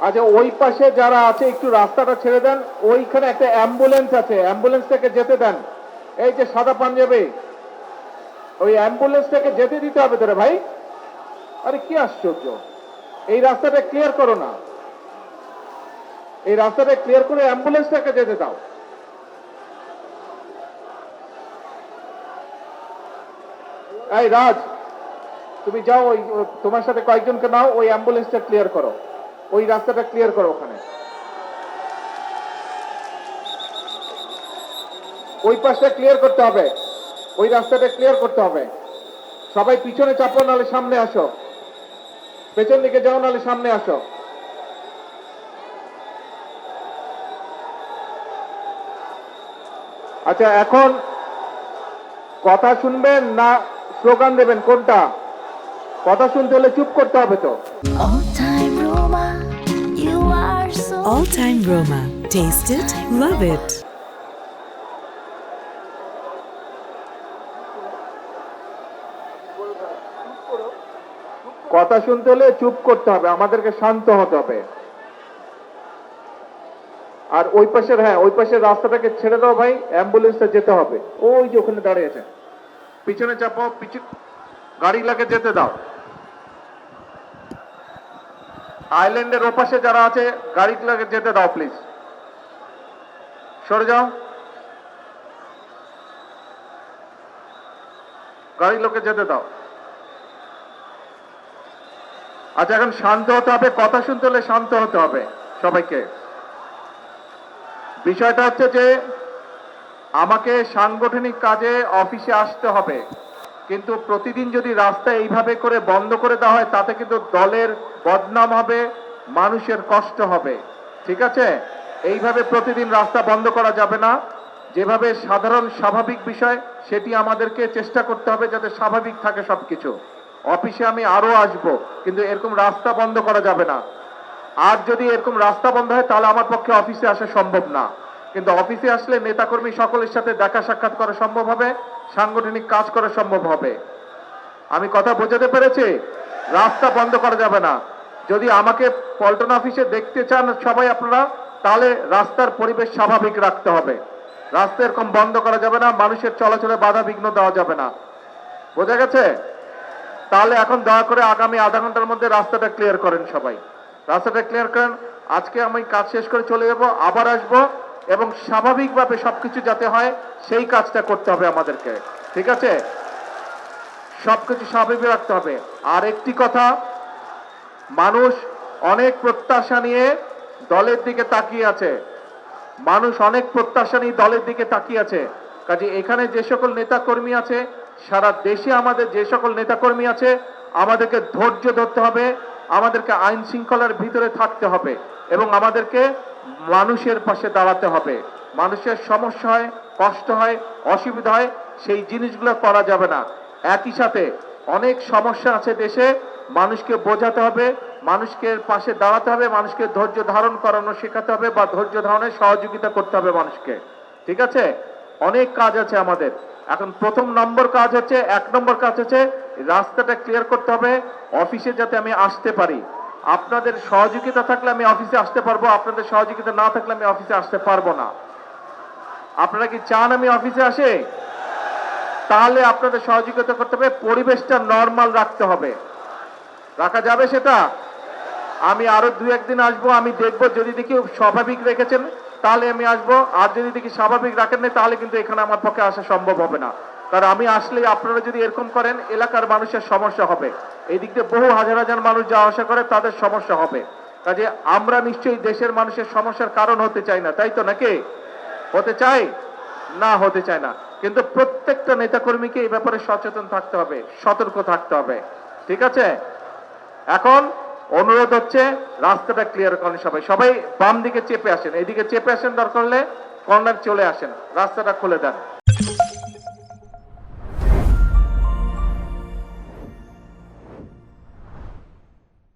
আচ্ছা, ওই পাশে যারা আছে একটু রাস্তাটা ছেড়ে দেন। ওইখানে একটা অ্যাম্বুলেন্স আছে, অ্যাম্বুলেন্স থেকে যেতে দেন। এই যে সাদা পাঞ্জাবি, ওই অ্যাম্বুলেন্স থেকে যেতে দিতে হবে তোরে ভাই। আরে কি আশ্চর্য, এই রাস্তাটা ক্লিয়ার করো না, এই রাস্তাটা ক্লিয়ার করে অ্যাম্বুলেন্সটাকে যেতে দাও। এই রাজ, তুমি যাও, ওই তোমার সাথে কয়েকজনকে নাও, ওই অ্যাম্বুলেন্সটা ক্লিয়ার করো, ওই রাস্তাটা ক্লিয়ার করো। ওখানে ওই পাশটা ক্লিয়ার করতে হবে, ওই রাস্তাটা ক্লিয়ার করতে হবে। সবাই পিছনে চাপো, নাহলে সামনে আসো, পেছন দিকে যাও, নাহলে সামনে আসো। আচ্ছা, এখন কথা শুনবেন না স্লোগান দেবেন, কোনটা? কথা শুনতে হলে চুপ করতে হবে তো। All time Roma, you are so All Time Roma. Taste it, love it. কথা শুনতে হলে চুপ করতে হবে, আমাদেরকে শান্ত হতে হবে। আর ওই পাশের, হ্যাঁ, ওই পাশের রাস্তাটাকে ছেড়ে দাও ভাই, অ্যাম্বুলেন্সটা যেতে হবে। ওই যে ওখানে দাঁড়িয়েছে, পিছনে চাপো, গাড়ি লাগে যেতে দাও। আইল্যান্ডের ওপাশে যারা আছে গাড়ি লাগে যেতে দাও, প্লিজ সরে যাও, গাড়ি লোকে যেতে দাও। আচ্ছা, এখন শান্ত হতে হবে, কথা শুনতে হলে শান্ত হতে হবে সবাইকে। বিষয়টা হচ্ছে যে আমাকে সাংগঠনিক কাজে অফিসে আসতে হবে, কিন্তু প্রতিদিন যদি রাস্তা এইভাবে করে বন্ধ করে দেওয়া হয়, তাতে কিন্তু দলের বদনাম হবে, মানুষের কষ্ট হবে। ঠিক আছে, এইভাবে প্রতিদিন রাস্তা বন্ধ করা যাবে না। যেভাবে সাধারণ স্বাভাবিক বিষয়, সেটি আমাদেরকে চেষ্টা করতে হবে যাতে স্বাভাবিক থাকে সবকিছু। অফিসে আমি আরো আসব, কিন্তু এরকম রাস্তা বন্ধ করা যাবে না। আর যদি এরকম রাস্তা বন্ধ হয়, তাহলে আমার পক্ষে অফিসে আসা সম্ভব না। কিন্তু অফিসে আসলে নেতাকর্মী সকলের সাথে দেখা সাক্ষাৎ করা সম্ভব হবে, সাংগঠনিক কাজ করা সম্ভব হবে। আমি কথা বোঝাতে পেরেছি? রাস্তা বন্ধ করা যাবে না। যদি আমাকে পল্টন অফিসে দেখতে চান সবাই আপনারা, তাহলে রাস্তার পরিবেশ স্বাভাবিক রাখতে হবে। রাস্তা এরকম বন্ধ করা যাবে না, মানুষের চলাচলে বাধা বিঘ্ন দেওয়া যাবে না। বোঝা গেছে? তাহলে এখন দয়া করে আগামী আধা ঘন্টার মধ্যে রাস্তাটা ক্লিয়ার করেন সবাই, রাস্তাটা ক্লিয়ার করেন। আজকে আমি কাজ শেষ করে চলে যাব, আবার আসব, এবং স্বাভাবিকভাবে সবকিছু যাতে হয় সেই কাজটা করতে হবে আমাদেরকে। ঠিক আছে, সবকিছু স্বাভাবিক রাখতে হবে। আর একটি কথা, মানুষ অনেক প্রত্যাশা নিয়ে দলের দিকে তাকিয়ে আছে, মানুষ অনেক প্রত্যাশা নিয়ে দলের দিকে তাকিয়ে আছে। কাজে এখানে যে সকল নেতা কর্মী আছে, সারা দেশে আমাদের যে সকল নেতা কর্মী আছে, আমাদেরকে ধৈর্য ধরতে হবে, আমাদেরকে আইন শৃঙ্খলার ভিতরে থাকতে হবে, এবং আমাদেরকে মানুষের পাশে দাঁড়াতে হবে। মানুষের সমস্যা হয়, কষ্ট হয়, অসুবিধা হয়, সেই জিনিসগুলো করা যাবে না। একই সাথে অনেক সমস্যা আছে দেশে, মানুষকে বোঝাতে হবে, মানুষকে পাশে দাঁড়াতে হবে, মানুষকে ধৈর্য ধারণ করানো শেখাতে হবে, বা ধৈর্য ধারণে সহযোগিতা করতে হবে মানুষকে। ঠিক আছে, অনেক কাজ আছে আমাদের। এখন প্রথম নম্বর কাজ হচ্ছে, 1 নম্বর কাজ হচ্ছে রাস্তাটা ক্লিয়ার করতে হবে, অফিসে যাতে আমি আসতে পারি। আপনাদের সহযোগিতা থাকলে আমি অফিসে আসতে পারবো, আপনাদের সহযোগিতা না থাকলে আমি অফিসে আসতে পারবো না। আপনারা কি চান আমি অফিসে আসে? তাহলে আপনাদের সহযোগিতা করতে হবে, পরিবেশটা নরমাল রাখতে হবে। রাখা যাবে সেটা? আমি আরো 2-1 দিন আসবো, আমি দেখবো, যদি দেখি স্বাভাবিক রেখেছেন তাহলে আমি আসবো, আর যদি দেখি স্বাভাবিক রাখেন না, তাহলে কিন্তু এখানে আমার পক্ষে আসা সম্ভব হবে না। কারণ আমি আসলে আপনারা যদি এরকম করেন, এলাকার মানুষের সমস্যা হবে। এই দিক দিয়ে বহু হাজার হাজার মানুষ যাওয়া আসা করে, তাদের সমস্যা হবে। কাজে আমরা নিশ্চয়ই দেশের মানুষের সমস্যার কারণ হতে চাই না, তাই তো নাকি? হতে চাই না? হতে চায় না। কিন্তু প্রত্যেকটা নেতাকর্মীকে এই ব্যাপারে সচেতন থাকতে হবে, সতর্ক থাকতে হবে। ঠিক আছে, এখন অনুরোধ হচ্ছে রাস্তাটা ক্লিয়ার করেন সবাই। সবাই বাম দিকে চেপে আসেন, এইদিকে চেপে আসেন, দরকার হলে কর্নার চলে আসেন, রাস্তাটা খুলে দেন।